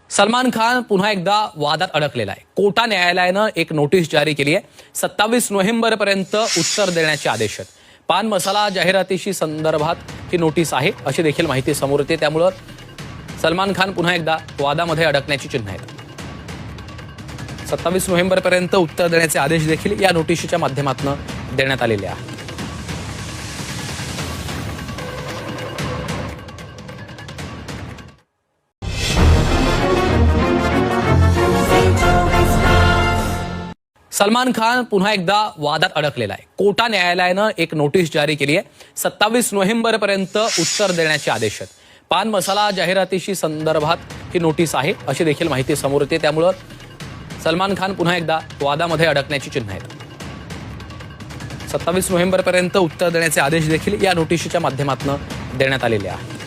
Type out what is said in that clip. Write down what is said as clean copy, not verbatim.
सलमान खान पुन्हा एकदा वादात अडकलेला आहे। कोटा न्यायालयानं एक नोटीस जारी केली आहे। 27 नोव्हेंबरपर्यंत उत्तर देण्याचे आदेश आहेत। पान मसाला जाहिरातीशी संदर्भात ही नोटीस आहे अशी देखील माहिती समोर येते। त्यामुळे सलमान खान पुन्हा एकदा वादामध्ये अडकण्याची चिन्ह आहेत। 27 नोव्हेंबरपर्यंत उत्तर देण्याचे आदेश देखील या नोटीसच्या माध्यमातून देण्यात आलेले आहेत। सलमान खान पुन्हा एकदा वादात अडकलेला आहे। कोटा न्यायालयानं एक नोटीस जारी केली आहे। 27 नोव्हेंबरपर्यंत उत्तर देण्याचे आदेश आहेत। पान मसाला जाहिरातीशी संदर्भात ही नोटीस आहे अशी देखील माहिती समोर येते। त्यामुळे सलमान खान पुन्हा एकदा वादामध्ये अडकण्याची चिन्ह आहेत। 27 नोव्हेंबरपर्यंत उत्तर देण्याचे आदेश देखील या नोटीसच्या माध्यमातून देण्यात आलेले आहेत।